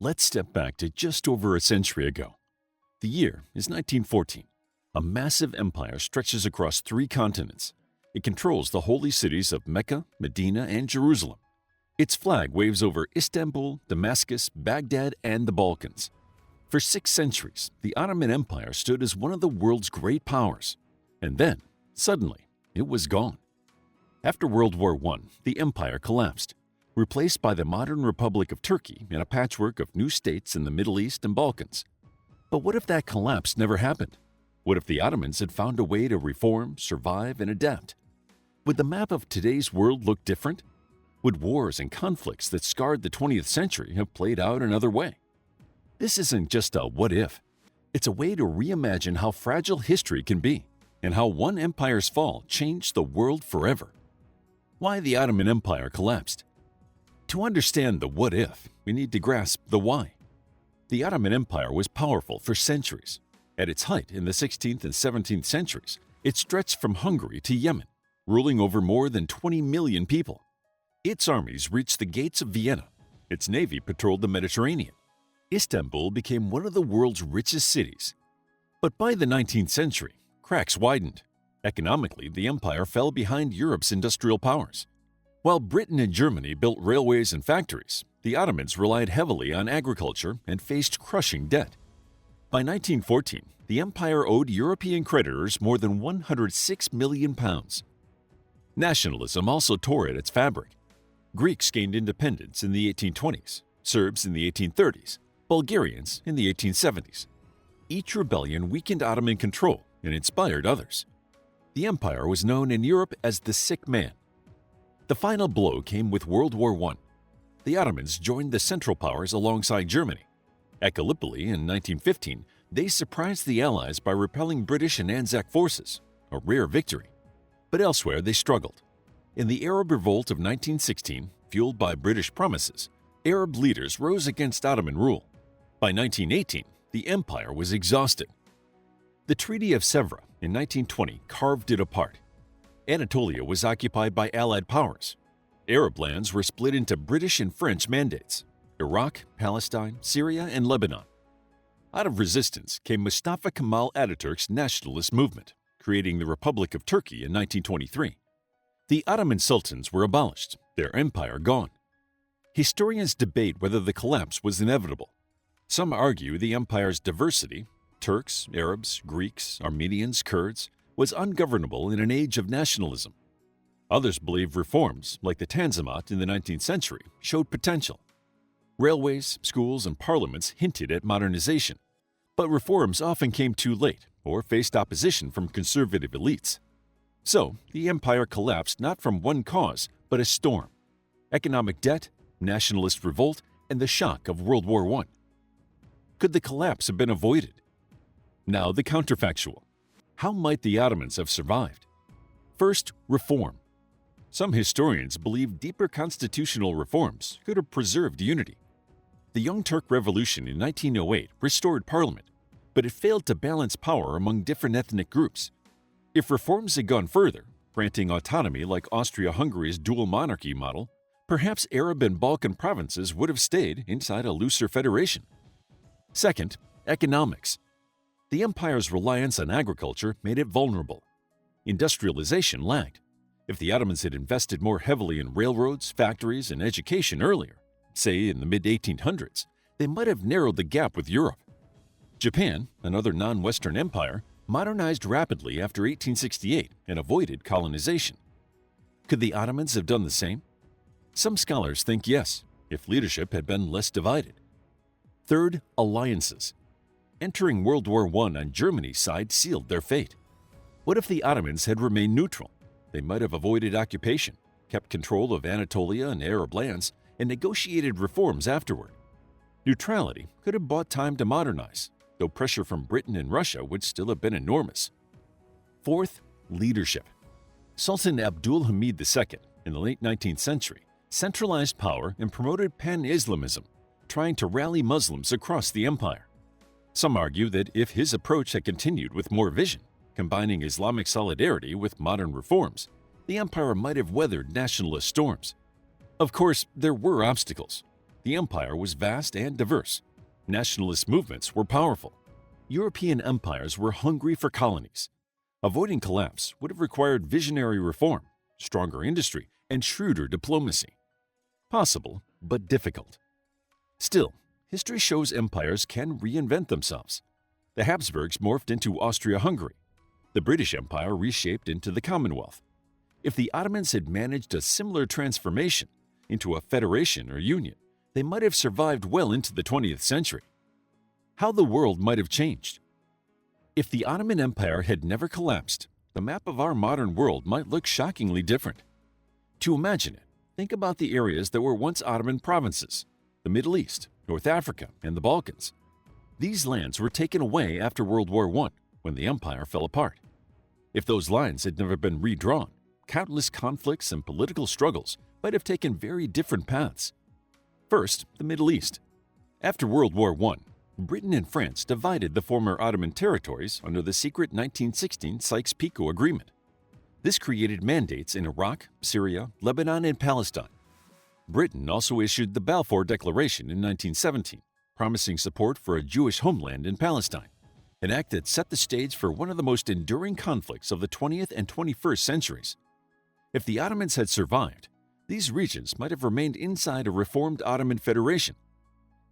Let's step back to just over a century ago. The year is 1914. A massive empire stretches across 3 continents. It controls the holy cities of Mecca, Medina, and Jerusalem. Its flag waves over Istanbul, Damascus, Baghdad, and the Balkans. For 6 centuries, the Ottoman Empire stood as one of the world's great powers. And then, suddenly, it was gone. After World War I, the empire collapsed, replaced by the modern Republic of Turkey and a patchwork of new states in the Middle East and Balkans. But what if that collapse never happened? What if the Ottomans had found a way to reform, survive, and adapt? Would the map of today's world look different? Would wars and conflicts that scarred the 20th century have played out another way? This isn't just a what if. It's a way to reimagine how fragile history can be and how one empire's fall changed the world forever. Why the Ottoman Empire collapsed. To understand the what if, we need to grasp the why. The Ottoman Empire was powerful for centuries. At its height in the 16th and 17th centuries, it stretched from Hungary to Yemen, ruling over more than 20 million people. Its armies reached the gates of Vienna. Its navy patrolled the Mediterranean. Istanbul became one of the world's richest cities. But by the 19th century, cracks widened. Economically, the empire fell behind Europe's industrial powers. While Britain and Germany built railways and factories, the Ottomans relied heavily on agriculture and faced crushing debt. By 1914, the empire owed European creditors more than £106 million. Nationalism also tore at its fabric. Greeks gained independence in the 1820s, Serbs in the 1830s, Bulgarians in the 1870s. Each rebellion weakened Ottoman control and inspired others. The empire was known in Europe as the sick man. The final blow came with World War I. The Ottomans joined the Central Powers alongside Germany. At Gallipoli in 1915, they surprised the Allies by repelling British and Anzac forces, a rare victory. But elsewhere they struggled. In the Arab Revolt of 1916, fueled by British promises, Arab leaders rose against Ottoman rule. By 1918, the empire was exhausted. The Treaty of Sèvres in 1920 carved it apart. Anatolia was occupied by Allied powers. Arab lands were split into British and French mandates: Iraq, Palestine, Syria, and Lebanon. Out of resistance came Mustafa Kemal Ataturk's nationalist movement, creating the Republic of Turkey in 1923. The Ottoman sultans were abolished, their empire gone. Historians debate whether the collapse was inevitable. Some argue the empire's diversity — Turks, Arabs, Greeks, Armenians, Kurds — was ungovernable in an age of nationalism. Others believe reforms, like the Tanzimat in the 19th century, showed potential. Railways, schools, and parliaments hinted at modernization, but reforms often came too late or faced opposition from conservative elites. So, the empire collapsed not from one cause, but a storm: economic debt, nationalist revolt, and the shock of World War I. Could the collapse have been avoided? Now the counterfactual. How might the Ottomans have survived? First, reform. Some historians believe deeper constitutional reforms could have preserved unity. The Young Turk Revolution in 1908 restored parliament, but it failed to balance power among different ethnic groups. If reforms had gone further, granting autonomy like Austria-Hungary's dual monarchy model, perhaps Arab and Balkan provinces would have stayed inside a looser federation. Second, economics. The empire's reliance on agriculture made it vulnerable. Industrialization lagged. If the Ottomans had invested more heavily in railroads, factories, and education earlier, say in the mid-1800s, they might have narrowed the gap with Europe. Japan, another non-Western empire, modernized rapidly after 1868 and avoided colonization. Could the Ottomans have done the same? Some scholars think yes, if leadership had been less divided. Third, alliances. Entering World War I on Germany's side sealed their fate. What if the Ottomans had remained neutral? They might have avoided occupation, kept control of Anatolia and Arab lands, and negotiated reforms afterward. Neutrality could have bought time to modernize, though pressure from Britain and Russia would still have been enormous. Fourth, leadership. Sultan Abdul Hamid II, in the late 19th century, centralized power and promoted pan-Islamism, trying to rally Muslims across the empire. Some argue that if his approach had continued with more vision, combining Islamic solidarity with modern reforms, the empire might have weathered nationalist storms. Of course, there were obstacles. The empire was vast and diverse. Nationalist movements were powerful. European empires were hungry for colonies. Avoiding collapse would have required visionary reform, stronger industry, and shrewder diplomacy. Possible, but difficult. Still, history shows empires can reinvent themselves. The Habsburgs morphed into Austria-Hungary. The British Empire reshaped into the Commonwealth. If the Ottomans had managed a similar transformation into a federation or union, they might have survived well into the 20th century. How the world might have changed. If the Ottoman Empire had never collapsed, the map of our modern world might look shockingly different. To imagine it, think about the areas that were once Ottoman provinces: the Middle East, North Africa, and the Balkans. These lands were taken away after World War I, when the empire fell apart. If those lines had never been redrawn, countless conflicts and political struggles might have taken very different paths. First, the Middle East. After World War I, Britain and France divided the former Ottoman territories under the secret 1916 Sykes-Picot Agreement. This created mandates in Iraq, Syria, Lebanon, and Palestine. Britain also issued the Balfour Declaration in 1917, promising support for a Jewish homeland in Palestine, an act that set the stage for one of the most enduring conflicts of the 20th and 21st centuries. If the Ottomans had survived, these regions might have remained inside a reformed Ottoman federation.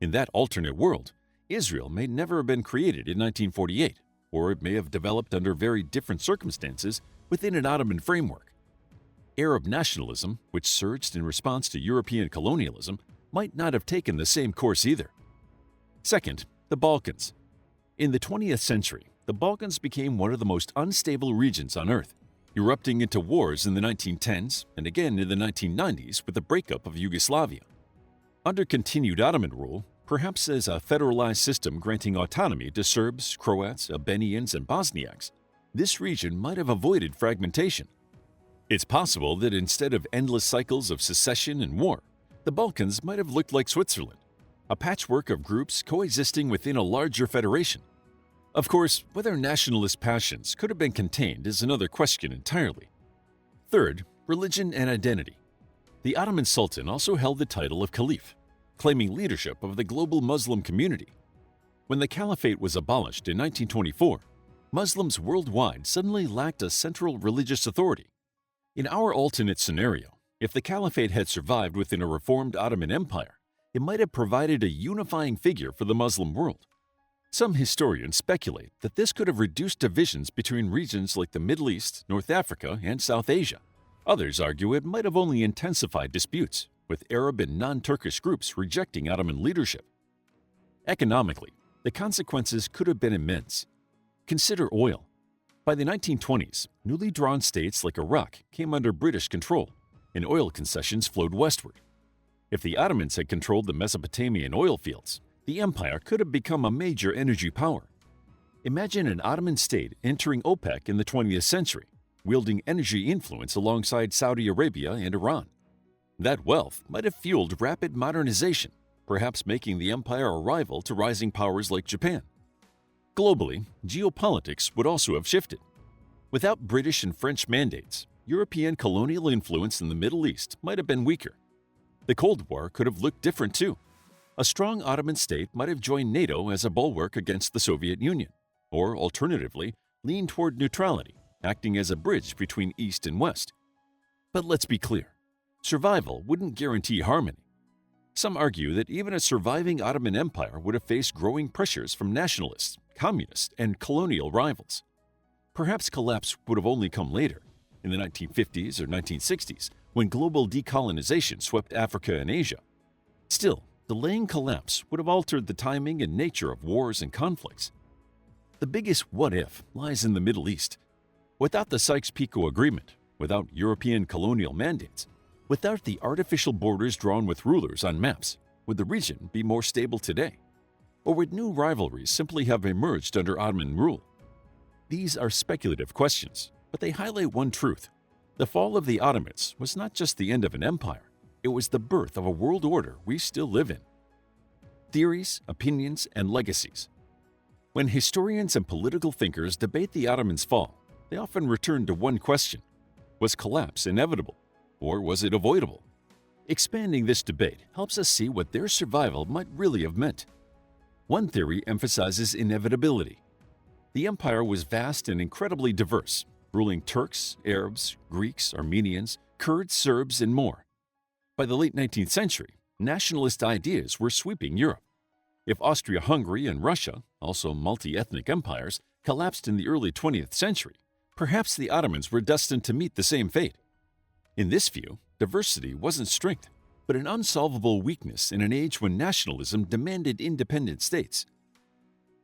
In that alternate world, Israel may never have been created in 1948, or it may have developed under very different circumstances within an Ottoman framework. Arab nationalism, which surged in response to European colonialism, might not have taken the same course either. Second, the Balkans. In the 20th century, the Balkans became one of the most unstable regions on Earth, erupting into wars in the 1910s and again in the 1990s with the breakup of Yugoslavia. Under continued Ottoman rule, perhaps as a federalized system granting autonomy to Serbs, Croats, Albanians, and Bosniaks, this region might have avoided fragmentation. It's possible that instead of endless cycles of secession and war, the Balkans might have looked like Switzerland, a patchwork of groups coexisting within a larger federation. Of course, whether nationalist passions could have been contained is another question entirely. Third, religion and identity. The Ottoman Sultan also held the title of Caliph, claiming leadership of the global Muslim community. When the Caliphate was abolished in 1924, Muslims worldwide suddenly lacked a central religious authority. In our alternate scenario, if the Caliphate had survived within a reformed Ottoman Empire, it might have provided a unifying figure for the Muslim world. Some historians speculate that this could have reduced divisions between regions like the Middle East, North Africa, and South Asia. Others argue it might have only intensified disputes, with Arab and non-Turkish groups rejecting Ottoman leadership. Economically, the consequences could have been immense. Consider oil. By the 1920s, newly drawn states like Iraq came under British control, and oil concessions flowed westward. If the Ottomans had controlled the Mesopotamian oil fields, the empire could have become a major energy power. Imagine an Ottoman state entering OPEC in the 20th century, wielding energy influence alongside Saudi Arabia and Iran. That wealth might have fueled rapid modernization, perhaps making the empire a rival to rising powers like Japan. Globally, geopolitics would also have shifted. Without British and French mandates, European colonial influence in the Middle East might have been weaker. The Cold War could have looked different too. A strong Ottoman state might have joined NATO as a bulwark against the Soviet Union, or alternatively, leaned toward neutrality, acting as a bridge between East and West. But let's be clear, survival wouldn't guarantee harmony. Some argue that even a surviving Ottoman Empire would have faced growing pressures from nationalists, communists, and colonial rivals. Perhaps collapse would have only come later, in the 1950s or 1960s, when global decolonization swept Africa and Asia. Still, delaying collapse would have altered the timing and nature of wars and conflicts. The biggest what-if lies in the Middle East. Without the Sykes-Picot Agreement, without European colonial mandates, without the artificial borders drawn with rulers on maps, would the region be more stable today? Or would new rivalries simply have emerged under Ottoman rule? These are speculative questions, but they highlight one truth. The fall of the Ottomans was not just the end of an empire, it was the birth of a world order we still live in. Theories, opinions, and legacies. When historians and political thinkers debate the Ottomans' fall, they often return to one question: was collapse inevitable, or was it avoidable? Expanding this debate helps us see what their survival might really have meant. One theory emphasizes inevitability. The empire was vast and incredibly diverse, ruling Turks, Arabs, Greeks, Armenians, Kurds, Serbs, and more. By the late 19th century, nationalist ideas were sweeping Europe. If Austria-Hungary and Russia, also multi-ethnic empires, collapsed in the early 20th century, perhaps the Ottomans were destined to meet the same fate. In this view, diversity wasn't strength, but an unsolvable weakness in an age when nationalism demanded independent states.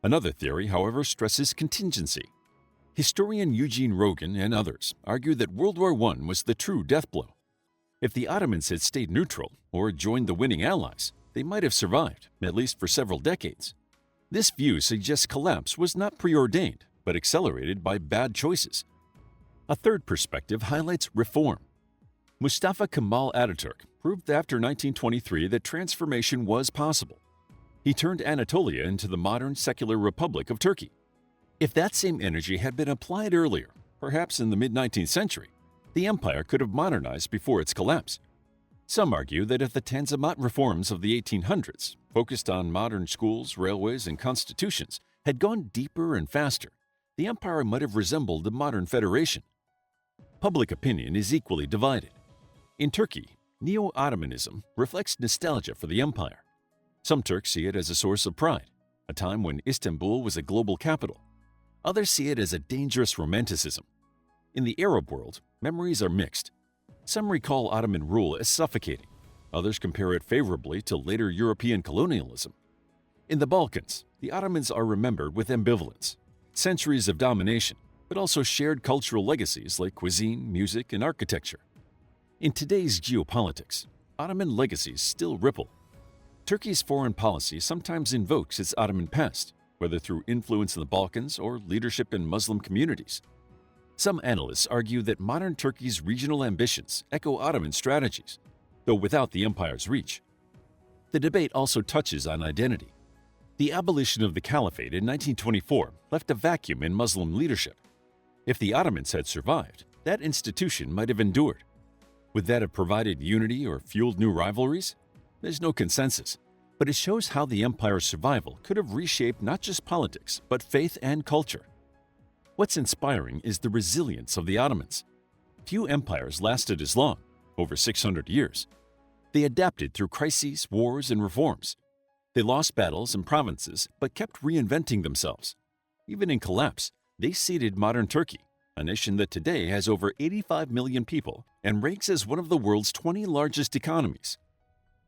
Another theory, however, stresses contingency. Historian Eugene Rogan and others argue that World War I was the true death blow. If the Ottomans had stayed neutral or joined the winning allies, they might have survived, at least for several decades. This view suggests collapse was not preordained, but accelerated by bad choices. A third perspective highlights reform. Mustafa Kemal Ataturk proved after 1923 that transformation was possible. He turned Anatolia into the modern secular Republic of Turkey. If that same energy had been applied earlier, perhaps in the mid-19th century, the empire could have modernized before its collapse. Some argue that if the Tanzimat reforms of the 1800s, focused on modern schools, railways, and constitutions, had gone deeper and faster, the empire might have resembled a modern federation. Public opinion is equally divided. In Turkey, Neo-Ottomanism reflects nostalgia for the empire. Some Turks see it as a source of pride, a time when Istanbul was a global capital. Others see it as a dangerous romanticism. In the Arab world, memories are mixed. Some recall Ottoman rule as suffocating. Others compare it favorably to later European colonialism. In the Balkans, the Ottomans are remembered with ambivalence. Centuries of domination, but also shared cultural legacies like cuisine, music, and architecture. In today's geopolitics, Ottoman legacies still ripple. Turkey's foreign policy sometimes invokes its Ottoman past, whether through influence in the Balkans or leadership in Muslim communities. Some analysts argue that modern Turkey's regional ambitions echo Ottoman strategies, though without the empire's reach. The debate also touches on identity. The abolition of the Caliphate in 1924 left a vacuum in Muslim leadership. If the Ottomans had survived, that institution might have endured. Would that have provided unity or fueled new rivalries? There's no consensus, but it shows how the empire's survival could have reshaped not just politics, but faith and culture. What's inspiring is the resilience of the Ottomans. Few empires lasted as long, over 600 years. They adapted through crises, wars, and reforms. They lost battles and provinces, but kept reinventing themselves. Even in collapse, they seeded modern Turkey, a nation that today has over 85 million people and ranks as one of the world's 20 largest economies.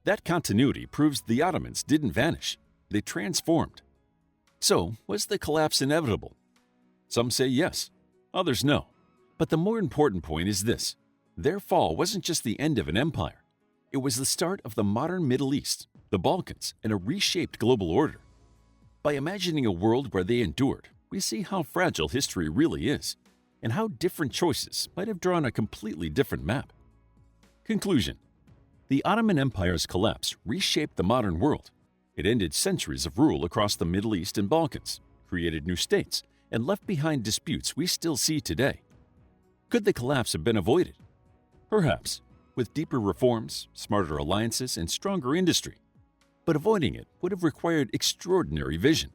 That continuity proves the Ottomans didn't vanish, they transformed. So, was the collapse inevitable? Some say yes, others no. But the more important point is this: their fall wasn't just the end of an empire. It was the start of the modern Middle East, the Balkans, and a reshaped global order. By imagining a world where they endured, we see how fragile history really is, and how different choices might have drawn a completely different map. Conclusion: the Ottoman Empire's collapse reshaped the modern world. It ended centuries of rule across the Middle East and Balkans, created new states, and left behind disputes we still see today. Could the collapse have been avoided? Perhaps, with deeper reforms, smarter alliances, and stronger industry. But avoiding it would have required extraordinary vision.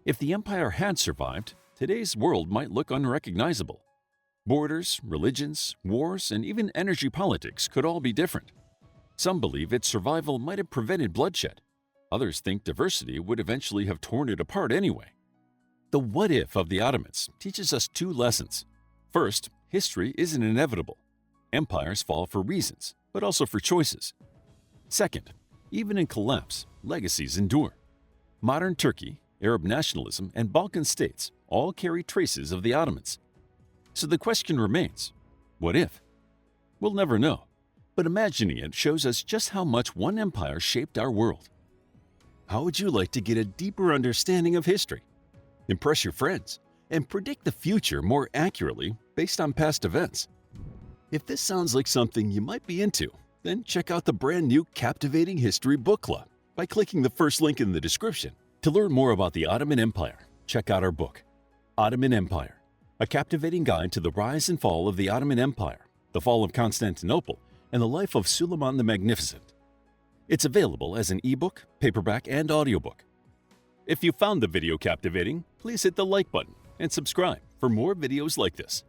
If the empire had survived, today's world might look unrecognizable. Borders, religions, wars, and even energy politics could all be different. Some believe its survival might have prevented bloodshed. Others think diversity would eventually have torn it apart anyway. The what-if of the Ottomans teaches us two lessons. First, history isn't inevitable. Empires fall for reasons, but also for choices. Second, even in collapse, legacies endure. Modern Turkey, Arab nationalism, and Balkan states all carry traces of the Ottomans. So the question remains, what if? We'll never know, but imagining it shows us just how much one empire shaped our world. How would you like to get a deeper understanding of history? Impress your friends and predict the future more accurately based on past events. If this sounds like something you might be into, then check out the brand new Captivating History Book Club by clicking the first link in the description. To learn more about the Ottoman Empire, check out our book, Ottoman Empire, a captivating guide to the rise and fall of the Ottoman Empire, the fall of Constantinople, and the Life of Suleiman the Magnificent. It's available as an ebook, paperback, and audiobook. If you found the video captivating, please hit the like button and subscribe for more videos like this.